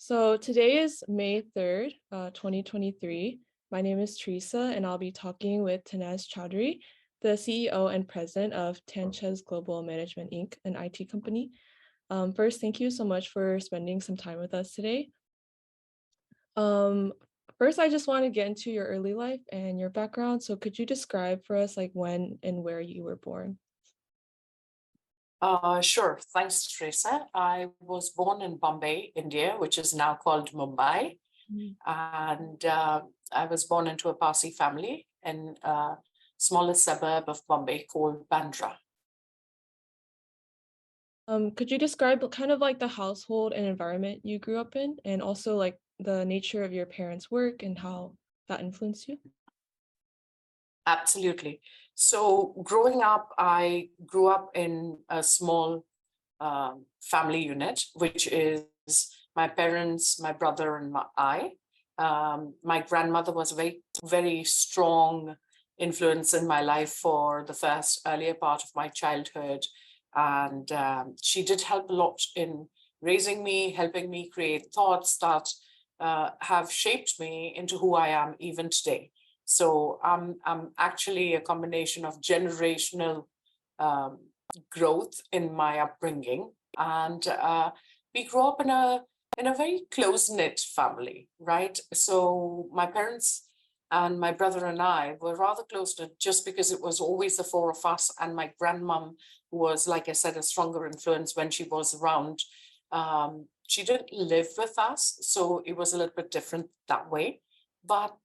So today is May 3rd, 2023. My name is Teresa, and I'll be talking with Tanez Chowdhury, the CEO and president of Tanchez Global Management Inc., an IT company. First, thank you so much for spending some time with us today. Um, First, I just want to get into your early life and your background. So could you describe for us like when and where you were born? Sure. Thanks, Teresa. I was born in Bombay, India, which is now called Mumbai. Mm. And I was born into a Parsi family in a smallest suburb of Bombay called Bandra. Could you describe kind of like the household and environment you grew up in, and also like the nature of your parents' work and how that influenced you? Absolutely. So growing up, I grew up in a small family unit, which is my parents, my brother, and I. My grandmother was a very, very strong influence in my life for the first earlier part of my childhood. And she did help a lot in raising me, helping me create thoughts that have shaped me into who I am even today. So I'm actually a combination of generational um, growth in my upbringing, and we grew up in a very close knit family, right? So my parents and my brother and I were rather close knit just because it was always the four of us, and my grandmom was, like I said, a stronger influence when she was around. She didn't live with us, so it was a little bit different that way. But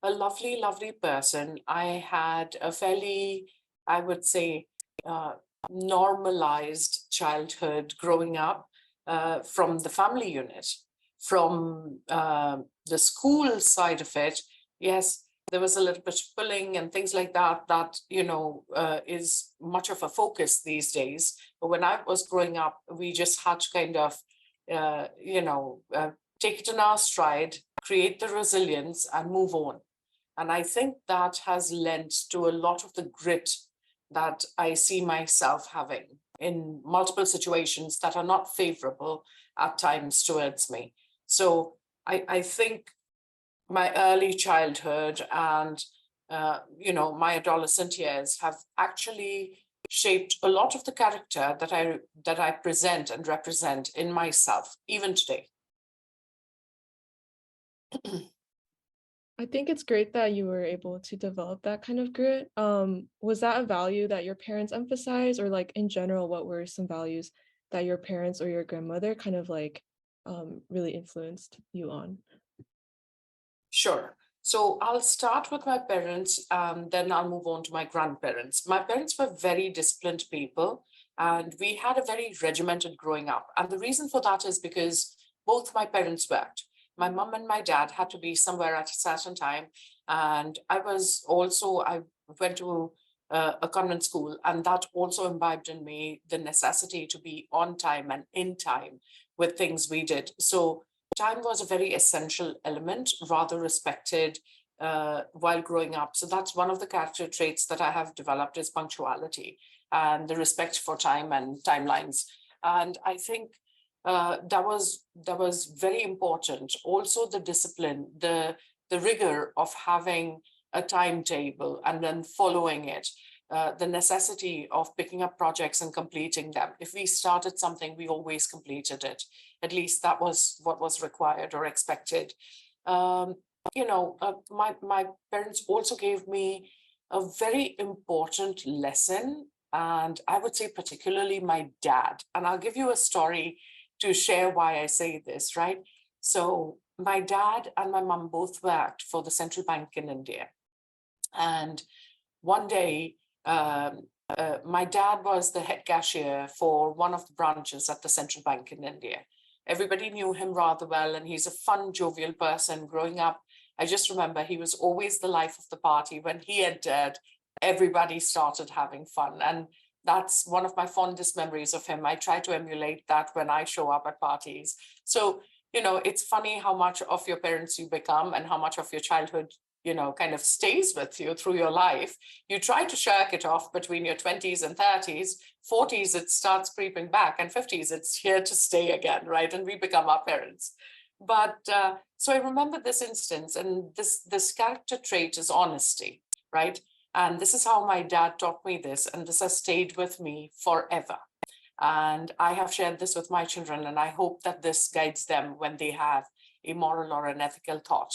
a lovely, lovely person. I had a fairly, I would say, uh, normalized childhood growing up from the family unit. From the school side of it, yes, there was a little bit of bullying and things like that, is much of a focus these days. But when I was growing up, we just had to kind of, take it in our stride, create the resilience, and move on. And I think that has lent to a lot of the grit that I see myself having in multiple situations that are not favorable at times towards me. So I think my early childhood and my adolescent years have actually shaped a lot of the character that I present and represent in myself even today. I think it's great that you were able to develop that kind of grit. Was that a value that your parents emphasized, or like in general, what were some values that your parents or your grandmother kind of like really influenced you on? Sure. So I'll start with my parents, then I'll move on to my grandparents. My parents were very disciplined people, and we had a very regimented growing up. And the reason for that is because both my parents worked. My mom and my dad had to be somewhere at a certain time. And I went to a convent school, and that also imbibed in me the necessity to be on time and in time with things we did. So time was a very essential element, rather respected while growing up. So that's one of the character traits that I have developed is punctuality and the respect for time and timelines. And I think that was very important. Also, the discipline, the rigor of having a timetable and then following it. The necessity of picking up projects and completing them. If we started something, we always completed it. At least that was what was required or expected. Um, my parents also gave me a very important lesson, and I would say particularly my dad. And I'll give you a story to share why I say this, right? So my dad and my mom both worked for the central bank in India. And one day, my dad was the head cashier for one of the branches at the central bank in India. Everybody knew him rather well, and he's a fun, jovial person. Growing up, I just remember he was always the life of the party. When he entered, everybody started having fun. And that's one of my fondest memories of him. I try to emulate that when I show up at parties. So, it's funny how much of your parents you become and how much of your childhood kind of stays with you through your life. You try to shirk it off between your 20s and 30s. 40s, it starts creeping back, and 50s, it's here to stay again, right? And we become our parents. But so I remember this instance, and this character trait is honesty, right? And this is how my dad taught me this, and this has stayed with me forever. And I have shared this with my children, and I hope that this guides them when they have a moral or an ethical thought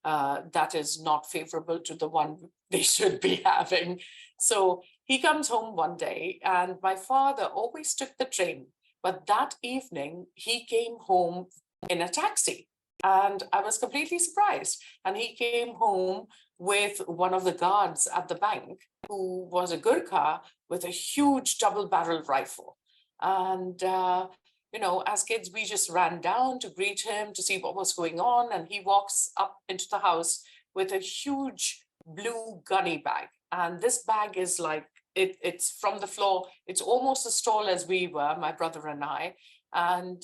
that is not favorable to the one they should be having. So he comes home one day, and my father always took the train. But that evening, he came home in a taxi. And I was completely surprised. And he came home with one of the guards at the bank, who was a Gurkha with a huge double-barreled rifle. And, as kids, we just ran down to greet him to see what was going on. And he walks up into the house with a huge blue gunny bag. And this bag is like, it's from the floor. It's almost as tall as we were, my brother and I. And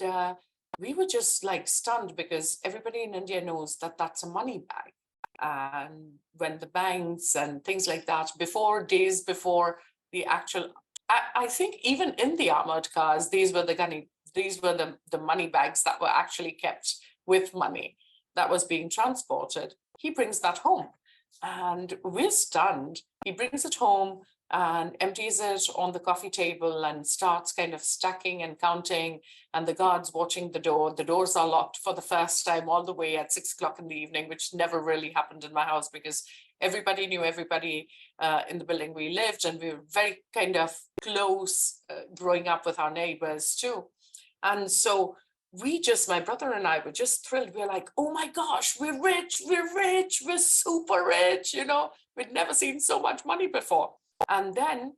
we were just like stunned, because everybody in India knows that that's a money bag. And when the banks and things like that, days before the actual, I think even in the armored cars, these were the money bags that were actually kept with money that was being transported. He brings that home, and we're stunned. He brings it home and empties it on the coffee table and starts kind of stacking and counting, and the guards watching the door. The doors are locked for the first time all the way at 6 o'clock in the evening, which never really happened in my house, because everybody knew everybody in the building we lived, and we were very kind of close growing up with our neighbors too. And so my brother and I were just thrilled. We're like, oh my gosh, we're rich, we're super rich, we'd never seen so much money before. And then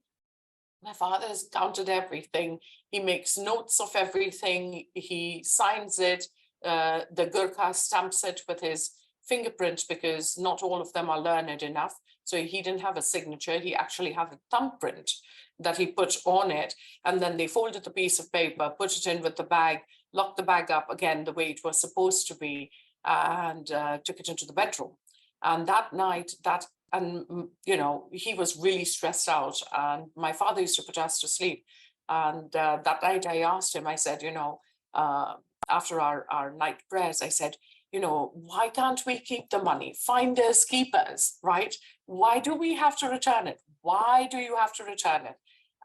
my father has counted everything. He makes notes of everything. He signs it. The Gurkha stamps it with his fingerprint, because not all of them are learned enough. So he didn't have a signature. He actually had a thumbprint that he put on it. And then they folded the piece of paper, put it in with the bag, locked the bag up again the way it was supposed to be, and took it into the bedroom. And that night, he was really stressed out, and my father used to put us to sleep. And that night I asked him, I said, after our night prayers, I said, why can't we keep the money? Finders, keepers, right? Why do we have to return it? Why do you have to return it?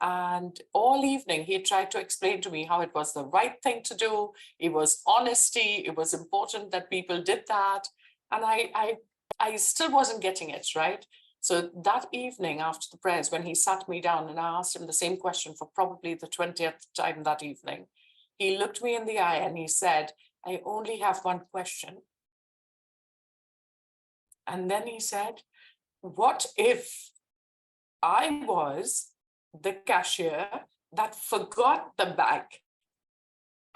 And all evening, he tried to explain to me how it was the right thing to do. It was honesty. It was important that people did that. And I still wasn't getting it, right? So that evening after the prayers, when he sat me down and I asked him the same question for probably the 20th time that evening, he looked me in the eye and he said, I only have one question. And then he said, what if I was the cashier that forgot the bag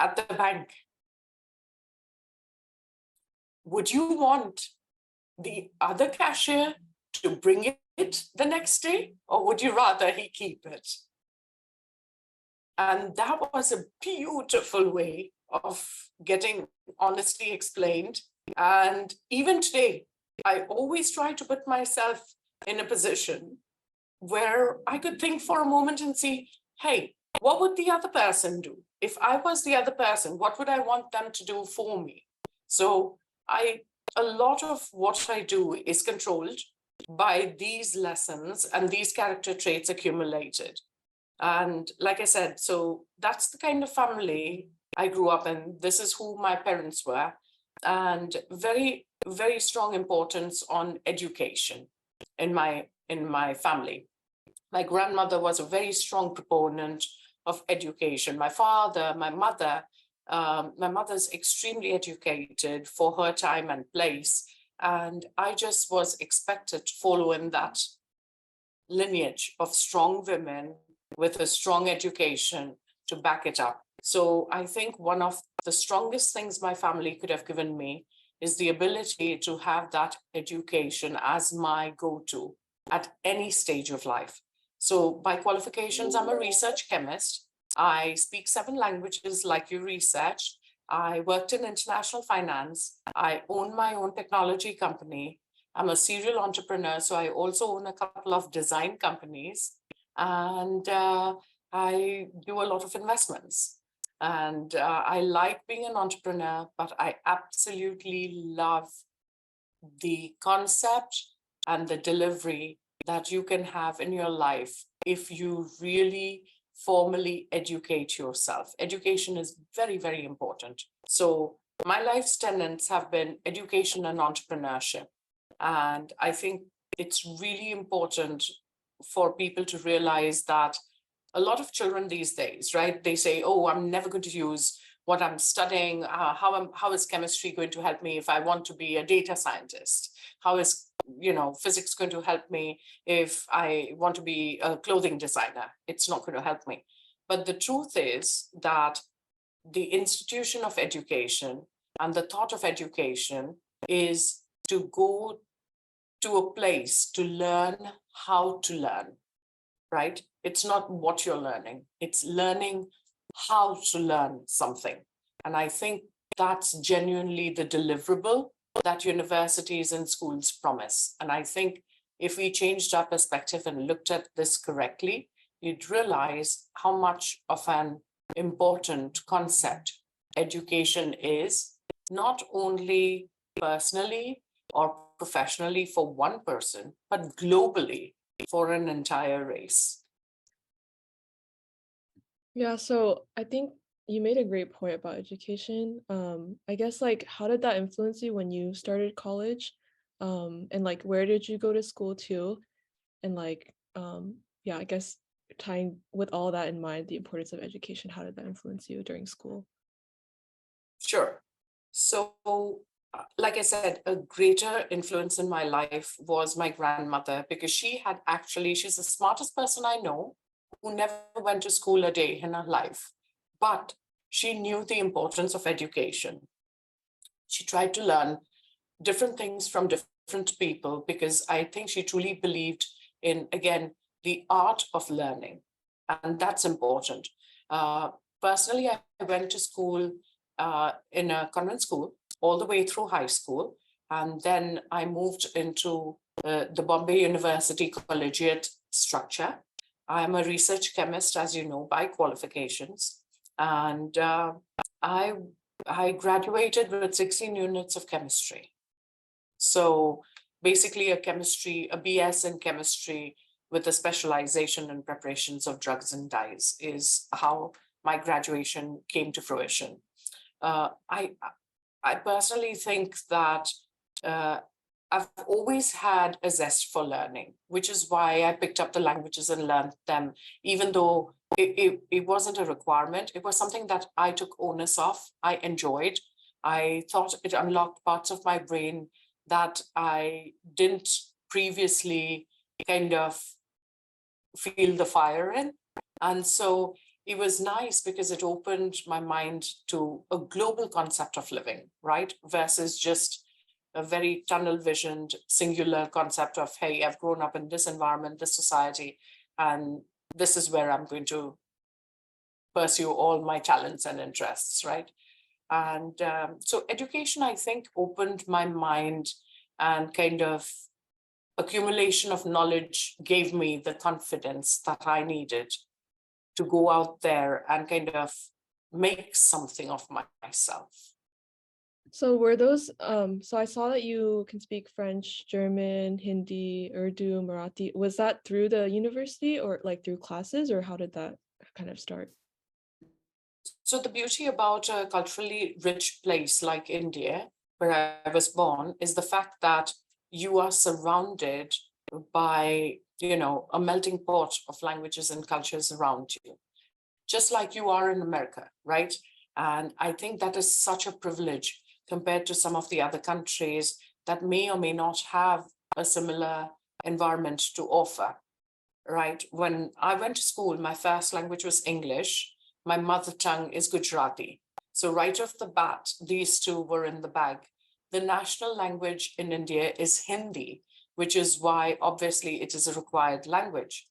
at the bank? Would you want the other cashier to bring it the next day, or would you rather he keep it? And that was a beautiful way of getting honesty explained. And even today, I always try to put myself in a position where I could think for a moment and see, hey, what would the other person do? If I was the other person, what would I want them to do for me? So a lot of what I do is controlled by these lessons and these character traits accumulated. And like I said, so that's the kind of family I grew up in. This is who my parents were, and very, very strong importance on education in my family. My grandmother was a very strong proponent of education. My father, my mother's extremely educated for her time and place. And I just was expected to follow in that lineage of strong women with a strong education to back it up. So I think one of the strongest things my family could have given me is the ability to have that education as my go-to at any stage of life. So by qualifications, I'm a research chemist. I speak 7 languages like you researched. I worked in international finance. I own my own technology company. I'm a serial entrepreneur, so I also own a couple of design companies. And I do a lot of investments. And I like being an entrepreneur, but I absolutely love the concept and the delivery that you can have in your life if you really formally educate yourself. Education is very, very important. So my life's tenets have been education and entrepreneurship. And I think it's really important for people to realize that a lot of children these days, right? They say, oh, I'm never going to use what I'm studying. How is chemistry going to help me if I want to be a data scientist? How is physics going to help me if I want to be a clothing designer? It's not going to help me. But the truth is that the institution of education and the thought of education is to go to a place to learn how to learn, right? It's not what you're learning, it's learning how to learn something. And I think that's genuinely the deliverable that universities and schools promise. And I think if we changed our perspective and looked at this correctly, you'd realize how much of an important concept education is, not only personally or professionally for one person, but globally for an entire race. Yeah, so I think you made a great point about education. I guess like how did that influence you when you started college? And like where did you go to school to? And like yeah, I guess tying with all that in mind, the importance of education, how did that influence you during school? Sure. So, like I said, a greater influence in my life was my grandmother, because she's the smartest person I know who never went to school a day in her life. But she knew the importance of education. She tried to learn different things from different people because I think she truly believed in, again, the art of learning. And that's important. Uh, Personally, I went to school in a convent school all the way through high school. And then I moved into the Bombay University collegiate structure. I'm a research chemist, as you know, by qualifications. And I I graduated with 16 units of chemistry. So basically a BS in chemistry with a specialization in preparations of drugs and dyes is how my graduation came to fruition. Uh, I, I personally think that uh, I've always had a zest for learning, which is why I picked up the languages and learned them, even though it wasn't a requirement. It was something that I took onus of, I enjoyed. I thought it unlocked parts of my brain that I didn't previously kind of feel the fire in. And so it was nice because it opened my mind to a global concept of living, right? Versus just a very tunnel visioned, singular concept of, hey, I've grown up in this environment, this society, and this is where I'm going to pursue all my talents and interests, right? And so education, I think, opened my mind, and kind of accumulation of knowledge gave me the confidence that I needed to go out there and kind of make something of myself. So were those so I saw that you can speak French, German, Hindi, Urdu, Marathi. Was that through the university or like through classes, or how did that kind of start? So the beauty about a culturally rich place like India, where I was born, is the fact that you are surrounded by, a melting pot of languages and cultures around you, just like you are in America, right? And I think that is such a privilege compared to some of the other countries that may or may not have a similar environment to offer, right? When I went to school, my first language was English. My mother tongue is Gujarati. So right off the bat, these two were in the bag. The national language in India is Hindi, which is why obviously it is a required language.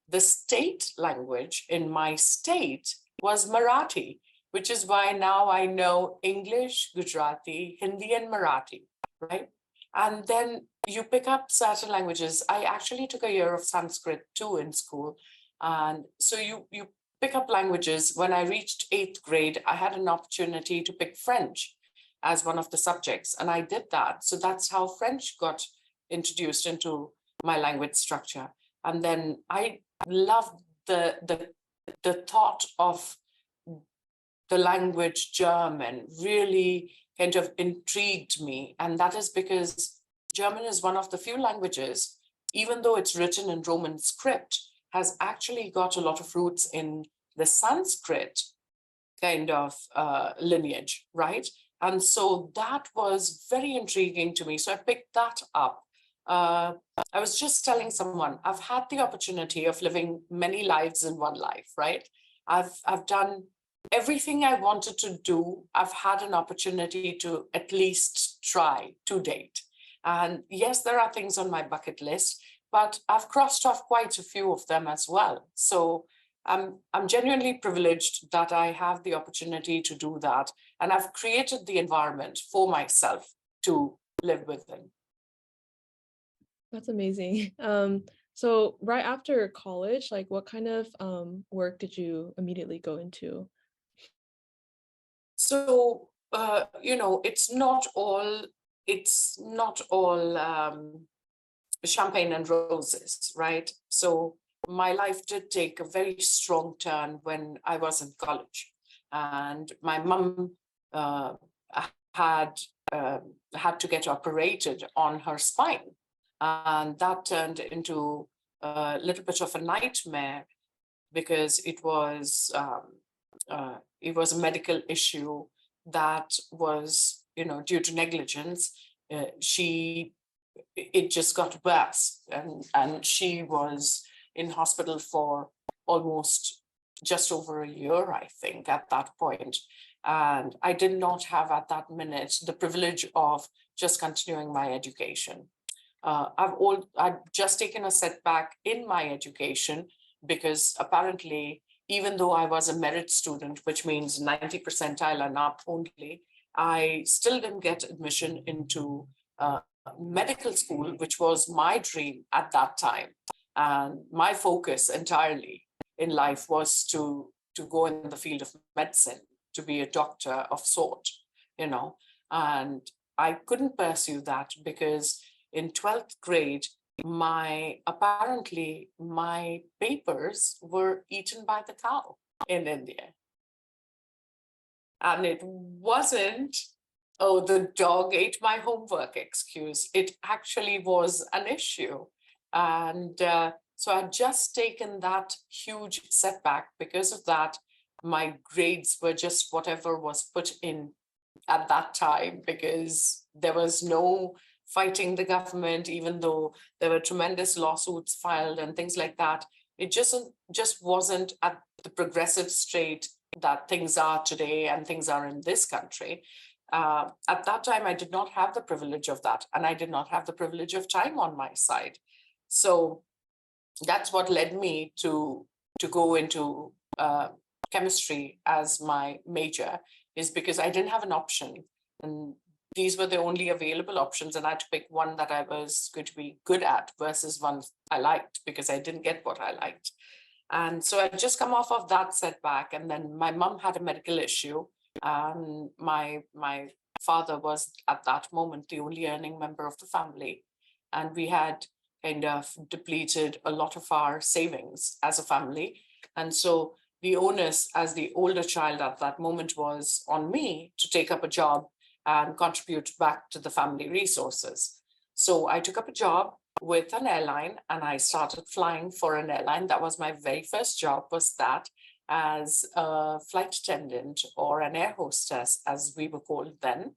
The state language in my state was Marathi, which is why now I know English, Gujarati, Hindi, and Marathi, right? And then you pick up certain languages. I actually took a year of Sanskrit too in school. And so you pick up languages. When I reached 8th grade, I had an opportunity to pick French as one of the subjects, and I did that. So that's how French got introduced into my language structure. And then I loved the thought of the language German really kind of intrigued me. And that is because German is one of the few languages, even though it's written in Roman script, has actually got a lot of roots in the Sanskrit kind of lineage, right? And so that was very intriguing to me. So I picked that up. I was just telling someone, I've had the opportunity of living many lives in one life, right? I've done everything I wanted to do. I've had an opportunity to at least try to date. And yes, there are things on my bucket list, but I've crossed off quite a few of them as well. So I'm genuinely privileged that I have the opportunity to do that. And I've created the environment for myself to live within. That's amazing. So right after college, like what kind of work did you immediately go into? So, it's not all champagne and roses, right? So my life did take a very strong turn when I was in college, and my mum uh, had had to get operated on her spine, and that turned into a little bit of a nightmare because it was a medical issue that was, due to negligence. She It just got worse, and she was in hospital for almost just over a year, I think, at that point. And I did not have at that minute the privilege of just continuing my education. I've just taken a setback in my education because apparently, even though I was a merit student, which means 90 percentile and up only, I still didn't get admission into medical school, which was my dream at that time. And my focus entirely in life was to go in the field of medicine, to be a doctor of sort, you know. And I couldn't pursue that because in 12th grade, apparently my papers were eaten by the cow in India. And it wasn't, oh, the dog ate my homework excuse. It actually was an issue. And so I'd just taken that huge setback. Because of that, my grades were just whatever was put in at that time, because there was no fighting the government, even though there were tremendous lawsuits filed and things like that. It just wasn't at the progressive state that things are today and things are in this country. At that time, I did not have the privilege of that, and I did not have the privilege of time on my side. So that's what led me to go into chemistry as my major, is because I didn't have an option. And these were the only available options, and I had to pick one that I was going to be good at versus one I liked, because I didn't get what I liked. And so I'd just come off of that setback, and then my mom had a medical issue. My father was at that moment the only earning member of the family, and we had kind of depleted a lot of our savings as a family. And so the onus as the older child at that moment was on me to take up a job and contribute back to the family resources. So I took up a job with an airline, and I started flying for an airline. That was my very first job, was that, as a flight attendant, or an air hostess, as we were called then,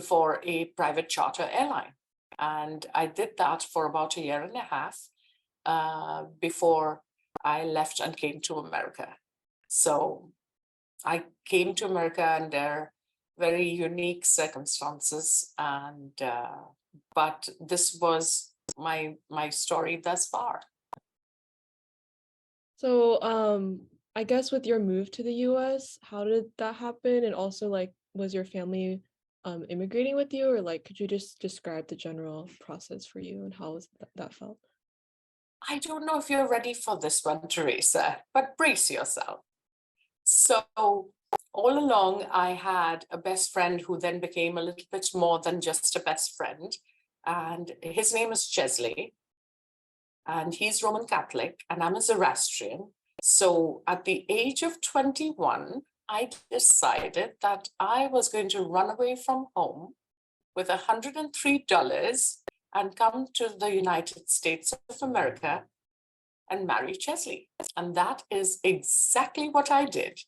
for a private charter airline. And I did that for about a year and a half before I left and came to America. So I came to America under very unique circumstances, and but this was my story thus far. So I guess with your move to the US, how did that happen? And also, like, was your family immigrating with you, or like could you just describe the general process for you and how that felt? I don't know if you're ready for this one, Teresa, but brace yourself. So all along, I had a best friend who then became a little bit more than just a best friend. And his name is Chesley. And he's Roman Catholic, and I'm a Zoroastrian. So at the age of 21, I decided that I was going to run away from home with $103 and come to the United States of America and marry Chesley. And that is exactly what I did.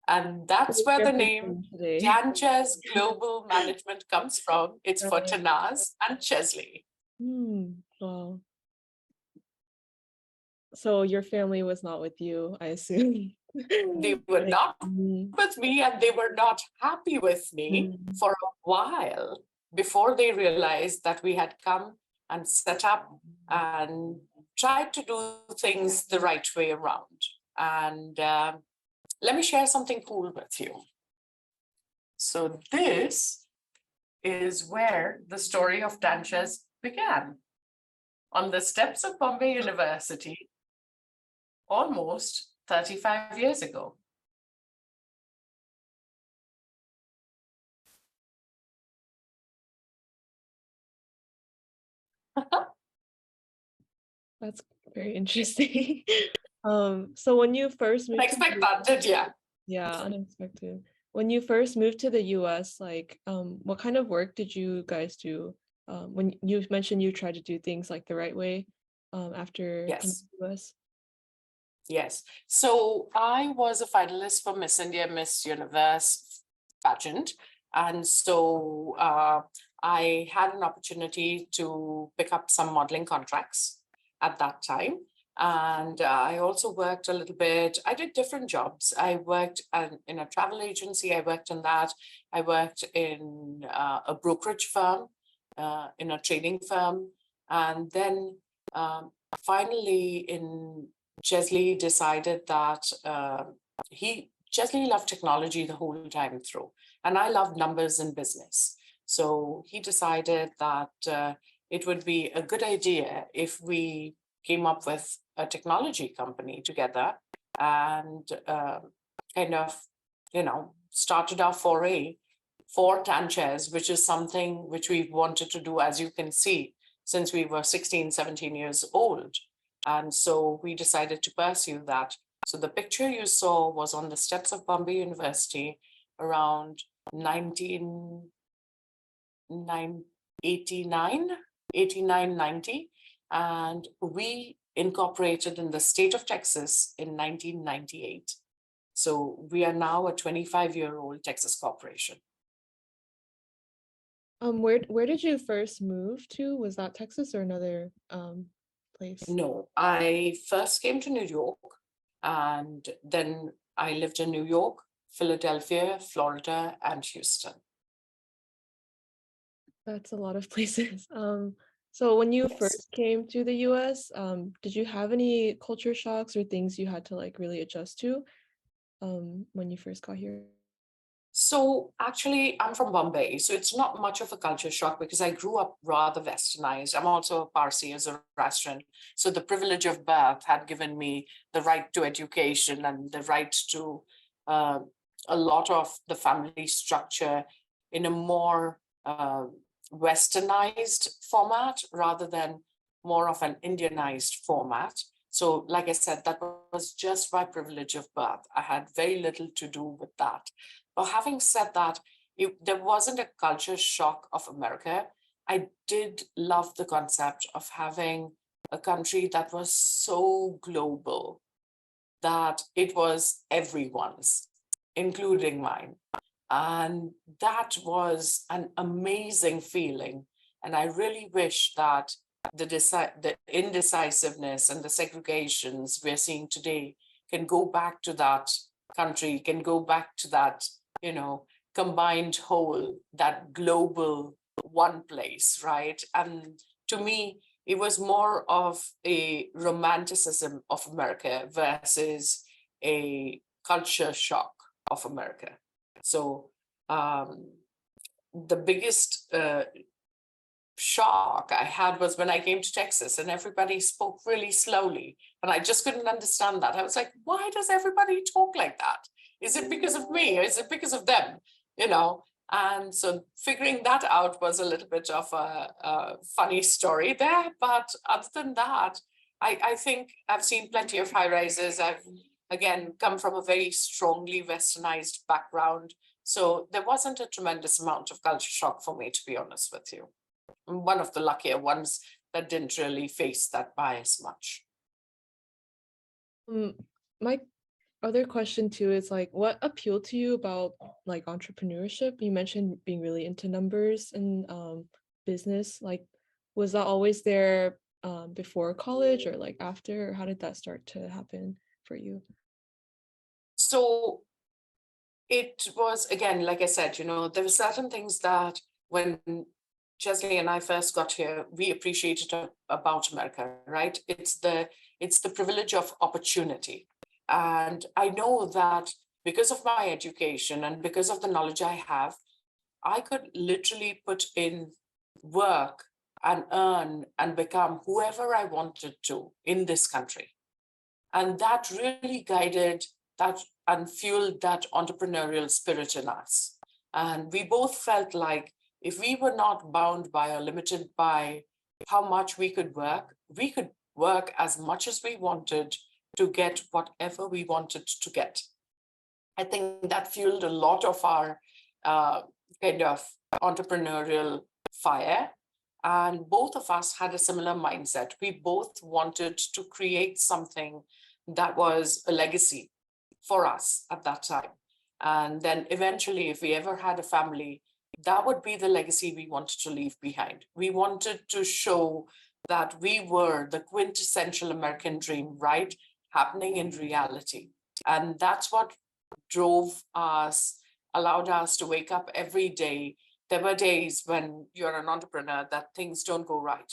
And that's What's where your the name position today? Tanchas Global Management comes from. It's for Right. Tanaz and Chesley. Wow. So your family was not with you, I assume. They were Like, not with me and they were not happy with me mm, for a while before they realized that we had come and set up and tried to do things the right way around. And let me share something cool with you. So this is where the story of Tanchas began, on the steps of Bombay University almost 35 years ago. that's very interesting. So when you first moved to Expect that, did you? yeah, unexpected. When you first moved to the US, like, what kind of work did you guys do? When you mentioned you tried to do things like the right way, after coming Yes. to the US. Yes. So I was a finalist for Miss India, Miss Universe pageant. And so I had an opportunity to pick up some modeling contracts at that time. And I also worked a little bit. I did different jobs. I worked in a travel agency. I worked in that. I worked in a brokerage firm, in a trading firm. And then finally in Chesley decided that Chesley loved technology the whole time through, and I love numbers in business. So he decided that it would be a good idea if we came up with a technology company together and kind of, started our foray for Tanchas, which is something which we wanted to do, as you can see, since we were 16, 17 years old. And so we decided to pursue that. So the picture you saw was on the steps of Bombay University around 1989, 90. And we incorporated in the state of Texas in 1998. So we are now a 25-year-old Texas corporation. Where did you first move to? Was that Texas or another place? No, I first came to New York and then I lived in New York, Philadelphia, Florida, and Houston. That's a lot of places. So when you Yes. first came to the US, did you have any culture shocks or things you had to like really adjust to when you first got here? So actually, I'm from Bombay, so it's not much of a culture shock because I grew up rather westernized. I'm also a Parsi, as a restaurant. So the privilege of birth had given me the right to education and the right to a lot of the family structure in a more westernized format rather than more of an Indianized format. So, like I said, that was just my privilege of birth. I had very little to do with that. But having said that, there wasn't a culture shock of America. I did love the concept of having a country that was so global that it was everyone's, including mine. And that was an amazing feeling. And I really wish that the indecisiveness and the segregations we're seeing today can go back to that country, can go back to that, combined whole, that global one place, right? And to me, it was more of a romanticism of America versus a culture shock of America. So the biggest shock I had was when I came to Texas and everybody spoke really slowly. And I just couldn't understand that. I was like, why does everybody talk like that? Is it because of me or is it because of them? You know? And so figuring that out was a little bit of a funny story there. But other than that, I think I've seen plenty of high rises. I've, again, come from a very strongly westernized background. So there wasn't a tremendous amount of culture shock for me, to be honest with you. I'm one of the luckier ones that didn't really face that bias much. My other question too is like, what appealed to you about like entrepreneurship? You mentioned being really into numbers and business. Like, was that always there before college or like after? Or how did that start to happen for you? So it was, again, like I said, you know, there were certain things that when Chesley and I first got here, we appreciated about America, right? It's the privilege of opportunity. And I know that because of my education and because of the knowledge I have, I could literally put in work and earn and become whoever I wanted to in this country. And that really guided that and fueled that entrepreneurial spirit in us. And we both felt like if we were not bound by or limited by how much we could work as much as we wanted to get whatever we wanted to get. I think that fueled a lot of our kind of entrepreneurial fire. And both of us had a similar mindset. We both wanted to create something that was a legacy for us at that time. And then eventually, if we ever had a family, that would be the legacy we wanted to leave behind. We wanted to show that we were the quintessential American dream, right? Happening in reality. And that's what drove us, allowed us to wake up every day. There were days when you're an entrepreneur that things don't go right.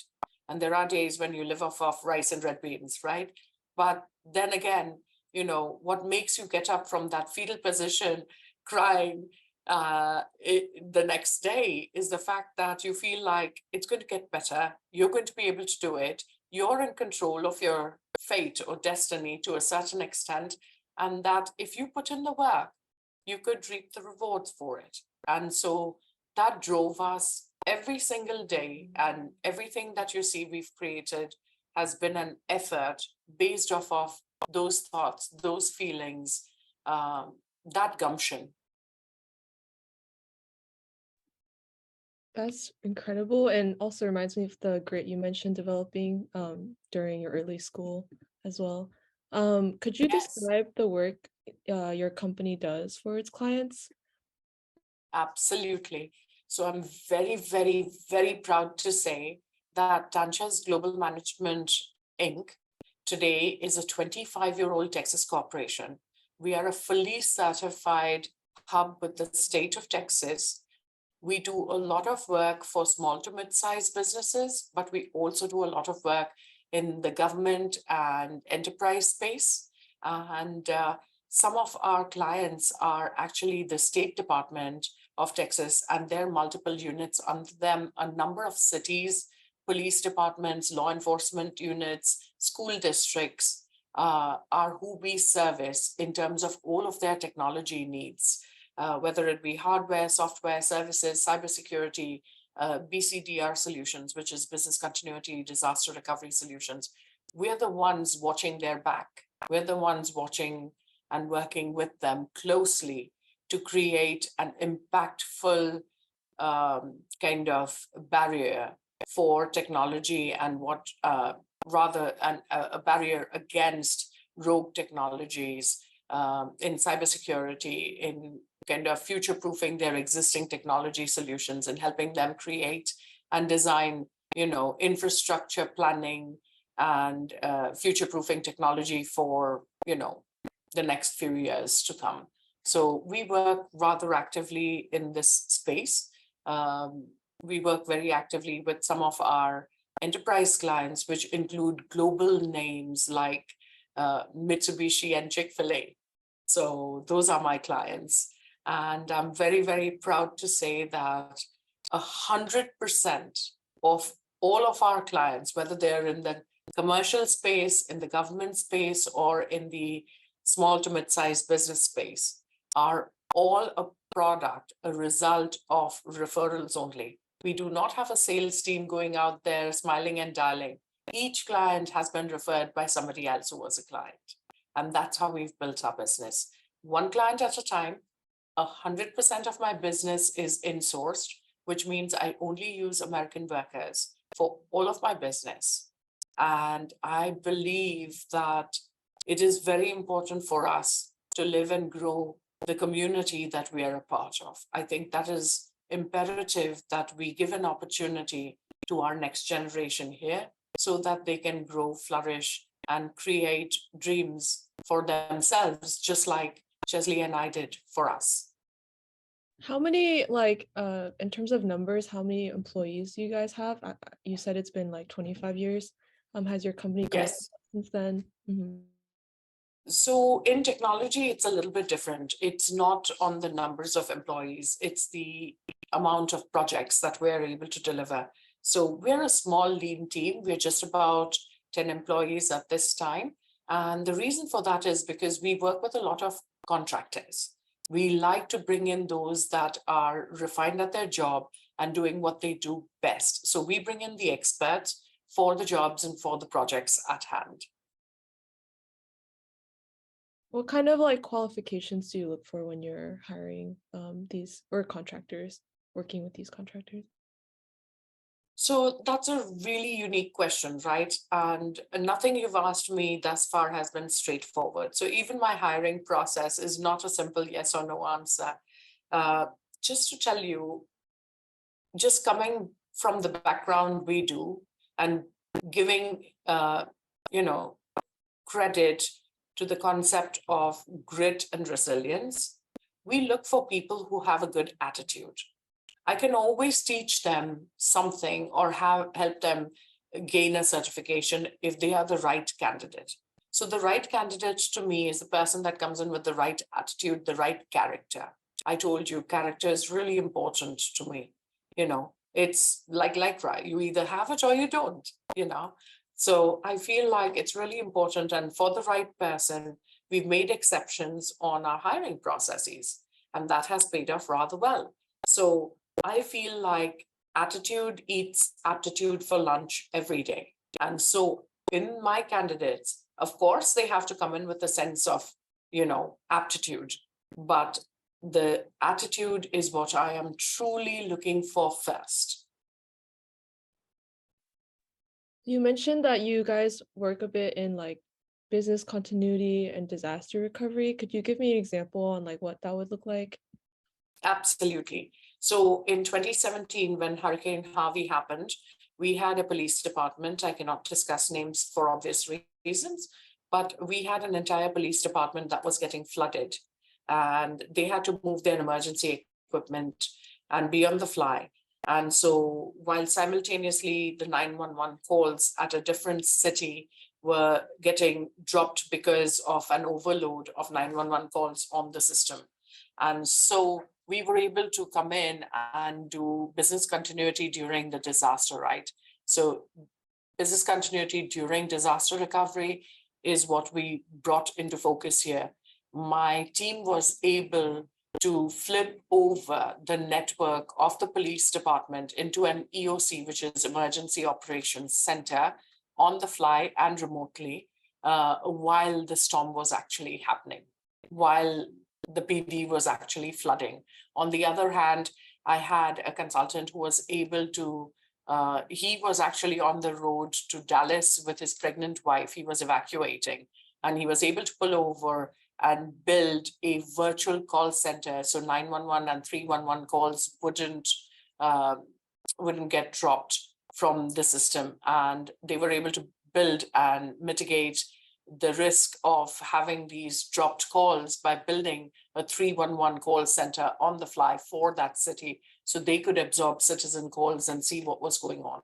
And there are days when you live off of rice and red beans, right? But then again, you know, what makes you get up from that fetal position crying the next day is the fact that you feel like it's going to get better. You're going to be able to do it. You're in control of your fate or destiny to a certain extent. And that if you put in the work, you could reap the rewards for it. And so that drove us every single day. And everything that you see we've created has been an effort based off of those thoughts, those feelings, that gumption. That's incredible, and also reminds me of the grit you mentioned developing during your early school as well. Could you Yes, describe the work your company does for its clients? absolutely. So I'm very, very, very proud to say that Tanchas Global Management Inc. today is a 25-year-old Texas corporation. We are a fully certified hub with the state of Texas. We do a lot of work for small to mid-sized businesses, but we also do a lot of work in the government and enterprise space. And some of our clients are actually the State Department of Texas, and there are multiple units under them, a number of cities, police departments, law enforcement units, school districts are who we service in terms of all of their technology needs. Whether it be hardware, software, services, cybersecurity, BCDR solutions, which is business continuity, disaster recovery solutions. We're the ones watching their back. We're the ones watching and working with them closely to create an impactful kind of barrier for technology and what rather a barrier against rogue technologies in cybersecurity, in kind of future-proofing their existing technology solutions and helping them create and design, you know, infrastructure planning and future-proofing technology for, you know, the next few years to come. So we work rather actively in this space. We work very actively with some of our enterprise clients, which include global names like Mitsubishi and Chick-fil-A. So those are my clients. And I'm very, very proud to say that 100% of all of our clients, whether they're in the commercial space, in the government space, or in the small to mid-sized business space, are all a product, a result of referrals only. We do not have a sales team going out there smiling and dialing. Each client has been referred by somebody else who was a client. And that's how we've built our business. One client at a time. 100% of my business is insourced, which means I only use American workers for all of my business. And I believe that it is very important for us to live and grow the community that we are a part of. I think that is imperative that we give an opportunity to our next generation here so that they can grow, flourish, and create dreams for themselves, just like Chesley and I did for us. How many, like, in terms of numbers, how many employees do you guys have? You said it's been like 25 years. Has your company grown Yes. since then? Mhm. So in technology, it's a little bit different. It's not on the numbers of employees, it's the amount of projects that we're able to deliver. So we're a small, lean team. We're just about 10 employees at this time. And the reason for that is because we work with a lot of contractors. We like to bring in those that are refined at their job and doing what they do best. So we bring in the experts for the jobs and for the projects at hand. What kind of like qualifications do you look for when you're hiring these or contractors, working with these contractors? So that's a really unique question, right? And nothing you've asked me thus far has been straightforward. So even my hiring process is not a simple yes or no answer. Just to tell you, just coming from the background we do and giving, credit to the concept of grit and resilience, we look for people who have a good attitude. I can always teach them something or help them gain a certification if they are the right candidate. So the right candidate to me is the person that comes in with the right attitude, the right character. I told you, character is really important to me. It's like right, you either have it or you don't, So I feel like it's really important. And for the right person, we've made exceptions on our hiring processes, and that has paid off rather well. So I feel like attitude eats aptitude for lunch every day. And so in my candidates, of course, they have to come in with a sense of, aptitude, but the attitude is what I am truly looking for first. You mentioned that you guys work a bit in like business continuity and disaster recovery. Could you give me an example on like what that would look like? Absolutely. So in 2017, when Hurricane Harvey happened, we had a police department. I cannot discuss names for obvious reasons, but we had an entire police department that was getting flooded, and they had to move their emergency equipment and be on the fly. And so while simultaneously the 911 calls at a different city were getting dropped because of an overload of 911 calls on the system. And so we were able to come in and do business continuity during the disaster, right? So business continuity during disaster recovery is what we brought into focus here. My team was able to flip over the network of the police department into an EOC, which is Emergency Operations Center, on the fly and remotely, while the storm was actually happening, while the PD was actually flooding. On the other hand, I had a consultant who was able to, he was actually on the road to Dallas with his pregnant wife. He was evacuating, and he was able to pull over and build a virtual call center. So 911 and 311 calls wouldn't get dropped from the system. And they were able to build and mitigate the risk of having these dropped calls by building a 311 call center on the fly for that city, so they could absorb citizen calls and see what was going on.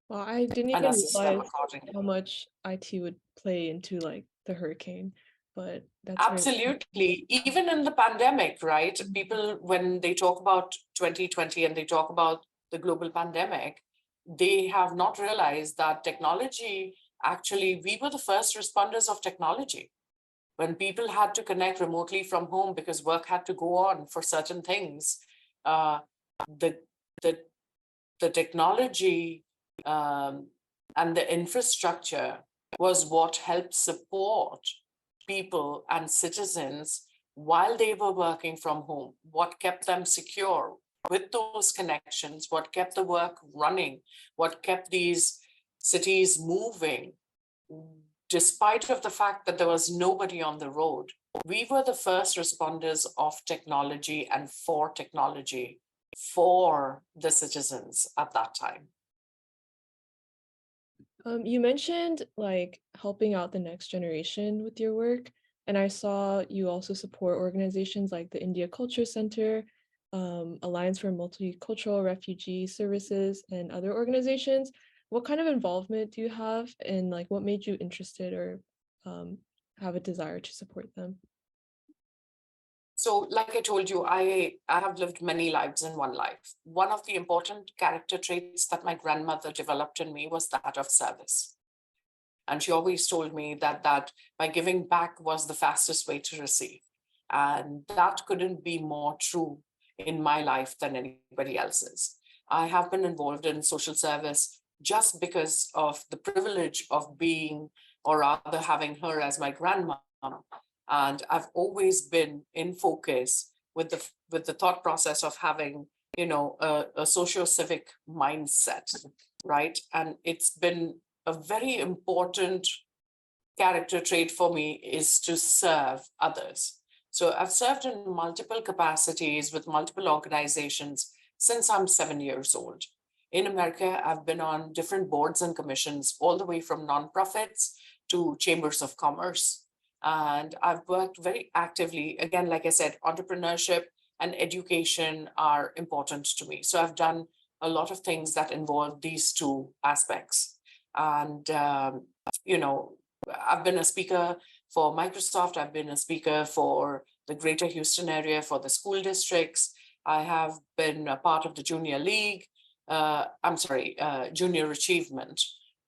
Well, I didn't And even assist them realize accordingly. how much IT would play into like the hurricane, but that's very Absolutely. Even in the pandemic, right? People, when they talk about 2020 and they talk about the global pandemic, they have not realized that technology, actually, we were the first responders of technology. When people had to connect remotely from home because work had to go on for certain things, uh, the, the, the technology and the infrastructure was what helped support people and citizens while they were working from home, what kept them secure with those connections, what kept the work running, what kept these cities moving, despite of the fact that there was nobody on the road. We were the first responders of technology and for technology for the citizens at that time. You mentioned like helping out the next generation with your work, and I saw you also support organizations like the India Culture Center, Alliance for Multicultural Refugee Services, and other organizations. What kind of involvement do you have, and like what made you interested or have a desire to support them? So, like I told you, I have lived many lives in one life. One of the important character traits that my grandmother developed in me was that of service. And she always told me that by giving back was the fastest way to receive. And that couldn't be more true in my life than anybody else's. I have been involved in social service just because of the privilege of being, or rather having her as my grandma. And I've always been in focus with the thought process of having, a socio-civic mindset, right? And it's been a very important character trait for me is to serve others. So I've served in multiple capacities with multiple organizations since I'm 7 years old. In America, I've been on different boards and commissions, all the way from nonprofits to chambers of commerce. And I've worked very actively. Again, like I said, entrepreneurship and education are important to me. So I've done a lot of things that involve these two aspects. And, I've been a speaker for Microsoft. I've been a speaker for the Greater Houston area, for the school districts. I have been a part of the Junior League, Junior Achievement,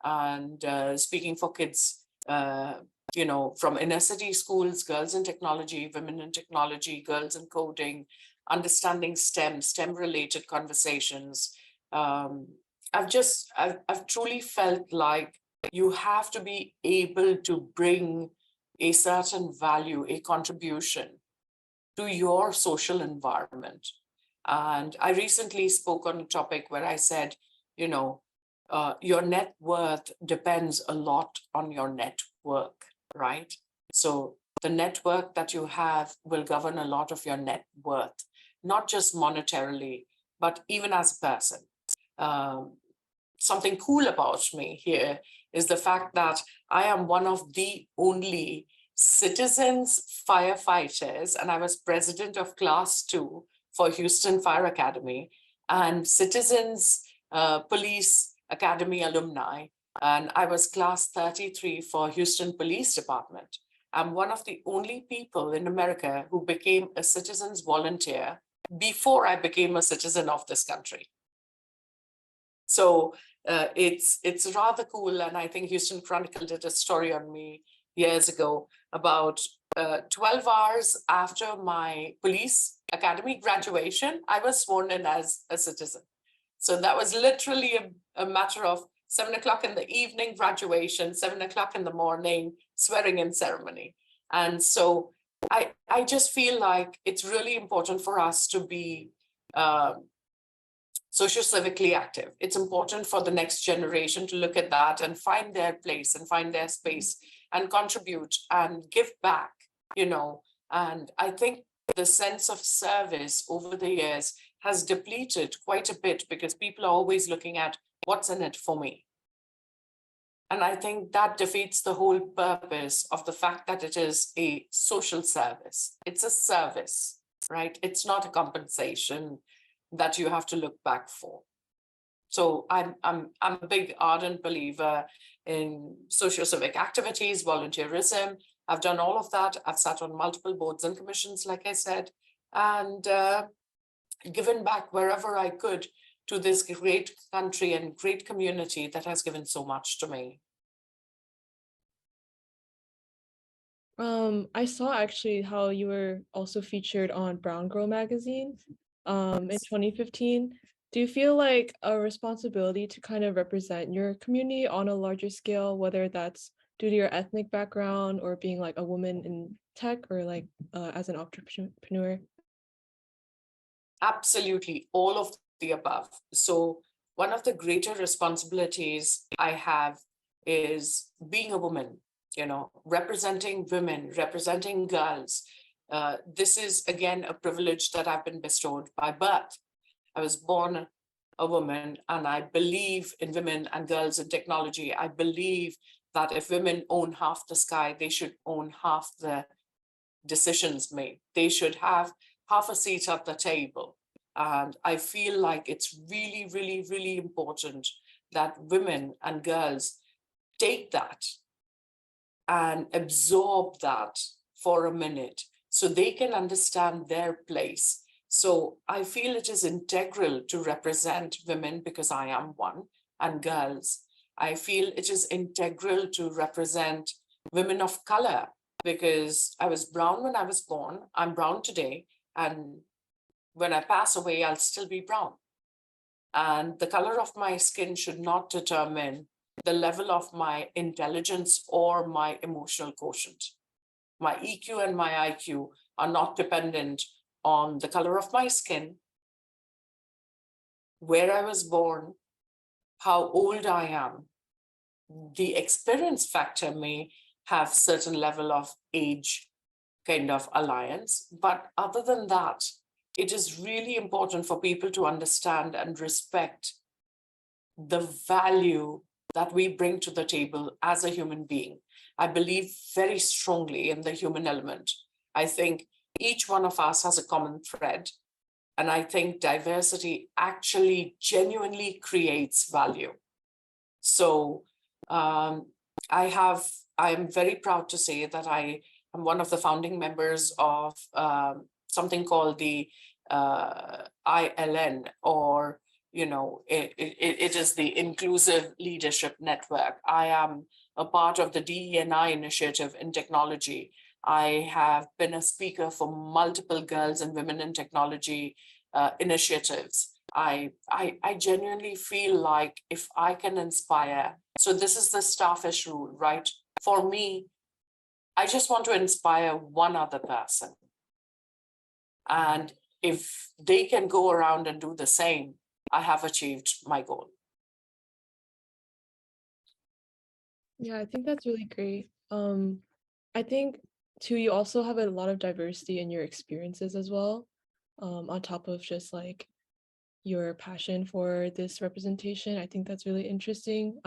and speaking for kids, from inner city schools, girls in technology, women in technology, girls in coding, understanding STEM related conversations. I've truly felt like you have to be able to bring a certain value, a contribution to your social environment. And I recently spoke on a topic where I said, your net worth depends a lot on your network, right? So the network that you have will govern a lot of your net worth, not just monetarily, but even as a person. Something cool about me here is the fact that I am one of the only citizens firefighters, and I was president of class 2 for Houston Fire Academy, and citizens police academy alumni, and I was class 33 for Houston Police Department. I'm one of the only people in America who became a citizens volunteer before I became a citizen of this country. So it's rather cool. And I think Houston Chronicle did a story on me years ago about 12 hours after my police academy graduation, I was sworn in as a citizen. So that was literally a matter of 7 o'clock in the evening graduation, 7 o'clock in the morning swearing in ceremony. And so I just feel like it's really important for us to be socio-civically active. It's important for the next generation to look at that and find their place and find their space and contribute and give back, and I think the sense of service over the years has depleted quite a bit because people are always looking at what's in it for me. And I think that defeats the whole purpose of the fact that it is a social service. It's a service, right? It's not a compensation that you have to look back for. So I'm a big ardent believer in socio-civic activities, volunteerism. I've done all of that. I've sat on multiple boards and commissions, like I said, and given back wherever I could to this great country and great community that has given so much to me. I saw actually how you were also featured on Brown Girl magazine in 2015. Do you feel like a responsibility to kind of represent your community on a larger scale, whether that's due to your ethnic background or being like a woman in tech or like as an entrepreneur? Absolutely, all of the above. So one of the greater responsibilities I have is being a woman, representing women, representing girls. This is, again, a privilege that I've been bestowed by birth. I was born a woman, and I believe in women and girls in technology. I believe that if women own half the sky, they should own half the decisions made. They should have half a seat at the table. And I feel like it's really, really, really important that women and girls take that and absorb that for a minute so they can understand their place. So I feel it is integral to represent women because I am one, and girls. I feel it is integral to represent women of color because I was brown when I was born. I'm brown today. And when I pass away, I'll still be brown. And the color of my skin should not determine the level of my intelligence or my emotional quotient. My EQ and my IQ are not dependent on the color of my skin, where I was born, how old I am. The experience factor may have certain level of age kind of alliance, but other than that, it is really important for people to understand and respect the value that we bring to the table as a human being. I believe very strongly in the human element. I think each one of us has a common thread. And I think diversity actually genuinely creates value. So I am very proud to say that I am one of the founding members of something called the ILN, or it is the Inclusive Leadership Network. I am a part of the DE&I initiative in technology. I have been a speaker for multiple girls and women in technology initiatives. I genuinely feel like if I can inspire, so this is the starfish rule, right? For me, I just want to inspire one other person. And if they can go around and do the same, I have achieved my goal. Yeah, I think that's really great. I think too, you also have a lot of diversity in your experiences as well, on top of just like your passion for this representation. I think that's really interesting.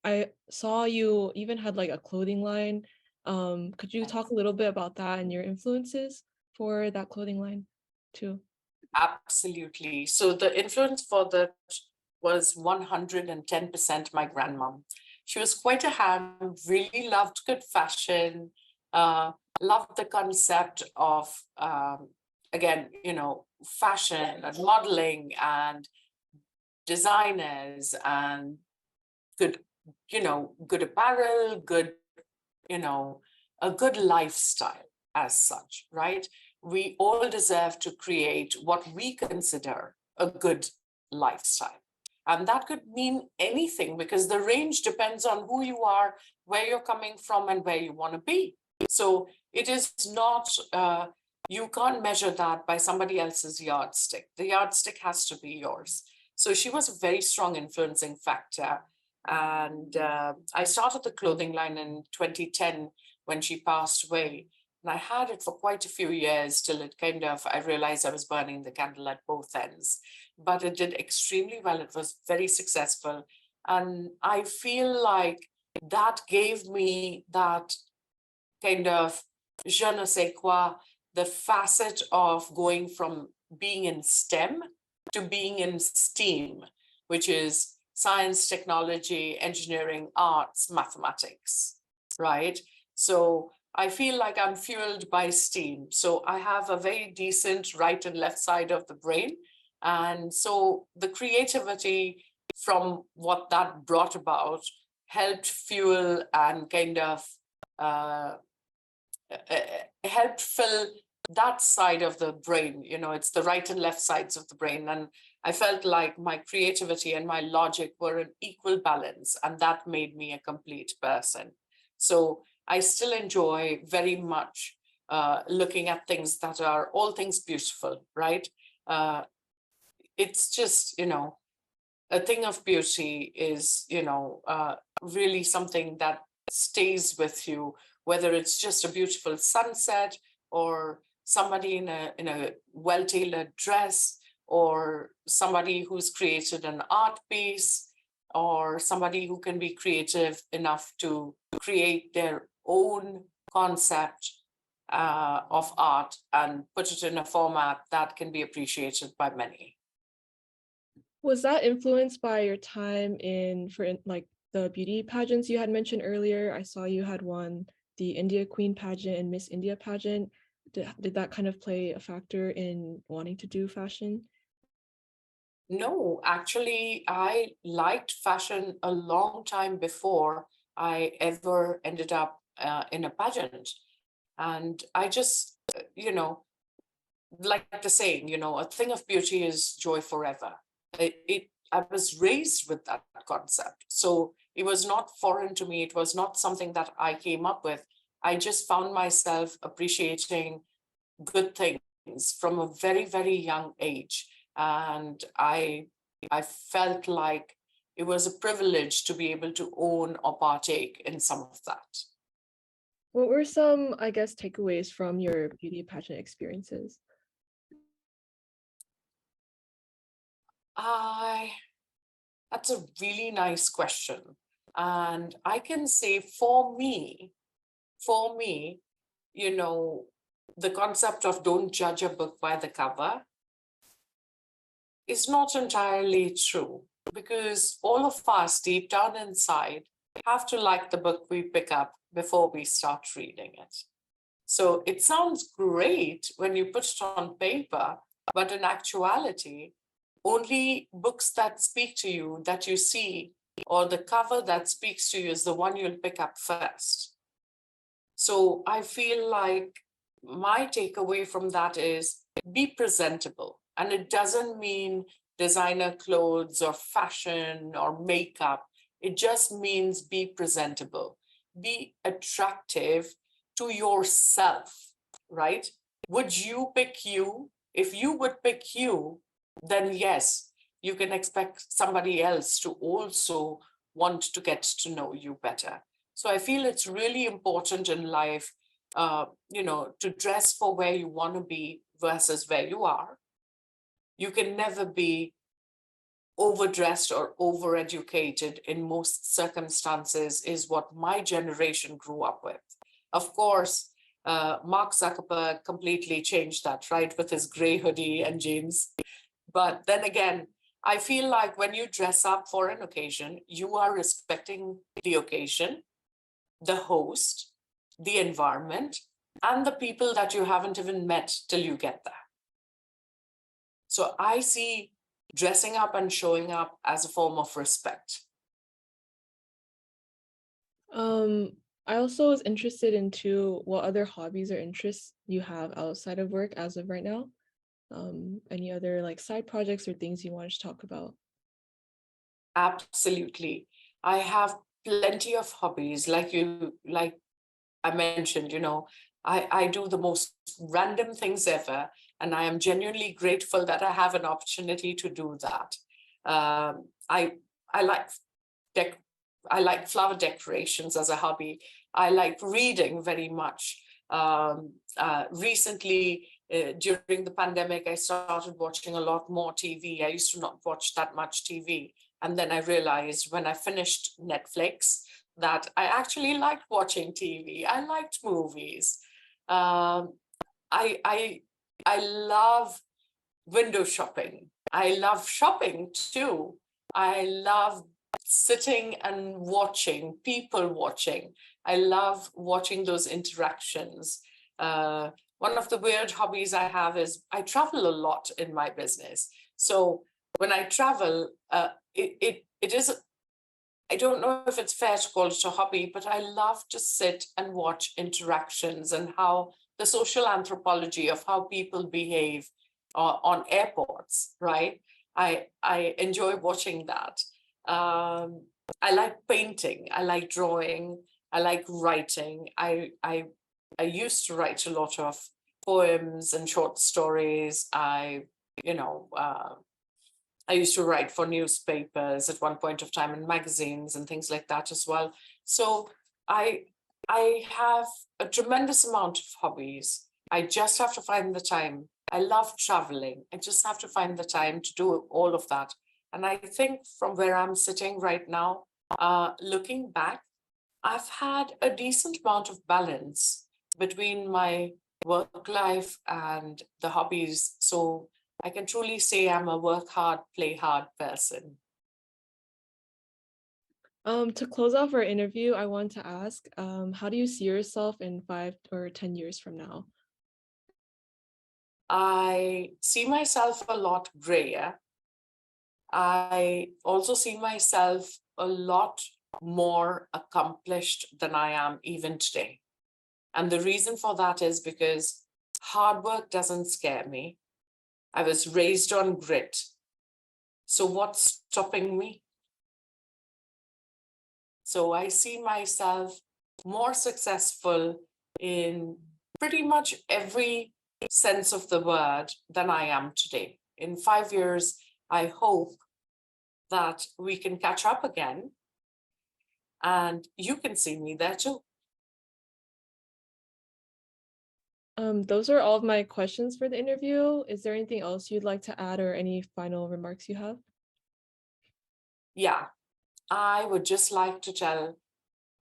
I saw you even had like a clothing line. Could you talk a little bit about that and your influences for that clothing line too? Absolutely. So the influence for that was 110% my grandmom. She was quite a ham, really loved good fashion, loved the concept of, again, fashion and modeling and designers and good, good apparel, good, a good lifestyle as such, right? We all deserve to create what we consider a good lifestyle. And that could mean anything because the range depends on who you are, where you're coming from, and where you want to be. So it is not, you can't measure that by somebody else's yardstick. The yardstick has to be yours. So she was a very strong influencing factor. And I started the clothing line in 2010 when she passed away. And I had it for quite a few years till it I realized I was burning the candle at both ends. But it did extremely well. It was very successful. And I feel like that gave me that kind of je ne sais quoi, the facet of going from being in STEM to being in STEAM, which is science, technology, engineering, arts, mathematics, right? So I feel like I'm fueled by STEAM. So I have a very decent right and left side of the brain. And so the creativity from what that brought about helped fuel and kind of uh, helped fill that side of the brain. It's the right and left sides of the brain. And I felt like my creativity and my logic were in equal balance, and that made me a complete person. So I still enjoy very much looking at things that are all things beautiful, right? It's just, a thing of beauty is, really something that stays with you, whether it's just a beautiful sunset or somebody in a well-tailored dress, or somebody who's created an art piece, or somebody who can be creative enough to create their own concept of art and put it in a format that can be appreciated by many. Was that influenced by your time like the beauty pageants you had mentioned earlier? I saw you had won the India Queen pageant and Miss India pageant. Did that kind of play a factor in wanting to do fashion? No, actually, I liked fashion a long time before I ever ended up in a pageant. And I just, like the saying, a thing of beauty is joy forever. I was raised with that concept. So it was not foreign to me. It was not something that I came up with. I just found myself appreciating good things from a very, very young age. And I felt like it was a privilege to be able to own or partake in some of that. What were some, I guess, takeaways from your beauty pageant experiences? That's a really nice question. And I can say for me, the concept of don't judge a book by the cover is not entirely true, because all of us deep down inside have to like the book we pick up before we start reading it. So it sounds great when you put it on paper, but in actuality, only books that speak to you, that you see, or the cover that speaks to you is the one you'll pick up first. So I feel like my takeaway from that is be presentable. And it doesn't mean designer clothes or fashion or makeup. It just means be presentable, be attractive to yourself, right? Would you pick you? If you would pick you, then yes, you can expect somebody else to also want to get to know you better. So I feel it's really important in life, to dress for where you want to be versus where you are. You can never be overdressed or overeducated in most circumstances, is what my generation grew up with. Of course, Mark Zuckerberg completely changed that, right, with his gray hoodie and jeans. But then again, I feel like when you dress up for an occasion, you are respecting the occasion, the host, the environment, and the people that you haven't even met till you get there. So I see dressing up and showing up as a form of respect. I also was interested into what other hobbies or interests you have outside of work as of right now. Any other like side projects or things you wanted to talk about? Absolutely. I have plenty of hobbies. Like I mentioned, I do the most random things ever, and I am genuinely grateful that I have an opportunity to do that. I like I like flower decorations as a hobby. I like reading very much. Recently, during the pandemic, I started watching a lot more TV. I used to not watch that much TV. And then I realized when I finished Netflix that I actually liked watching TV. I liked movies. Um, I love window shopping. I love shopping too. I love sitting and watching, people watching. I love watching those interactions. One of the weird hobbies I have is I travel a lot in my business. So when I travel, it is, I don't know if it's fair to call it a hobby, but I love to sit and watch interactions and how the social anthropology of how people behave on airports, right? I enjoy watching that. I like painting, I like drawing, I like writing. I used to write a lot of poems and short stories. You know, I used to write for newspapers at one point of time, and magazines and things like that as well. So I I have a tremendous amount of hobbies. I just have to find the time. I love traveling. I just have to find the time to do all of that. And I think from where I'm sitting right now, looking back, I've had a decent amount of balance between my work life and the hobbies. So I can truly say I'm a work hard, play hard person. To close off our interview, I want to ask, how do you see yourself in 5 or 10 years from now? I see myself a lot grayer. I also see myself a lot more accomplished than I am even today. And the reason for that is because hard work doesn't scare me. I was raised on grit. So what's stopping me? So I see myself more successful in pretty much every sense of the word than I am today. In 5 years, I hope that we can catch up again and you can see me there too. Those are all of my questions for the interview. Is there anything else you'd like to add or any final remarks you have? Yeah, I would just like to tell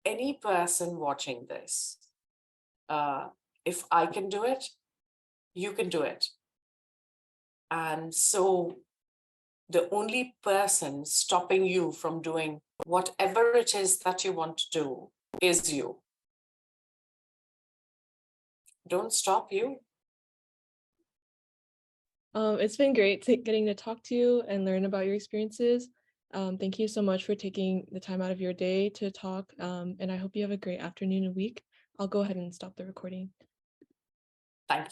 any person watching this, if I can do it, you can do it. And so the only person stopping you from doing whatever it is that you want to do is you. Don't stop you. It's been great getting to talk to you and learn about your experiences. Thank you so much for taking the time out of your day to talk. And I hope you have a great afternoon and week. I'll go ahead and stop the recording. Thank you.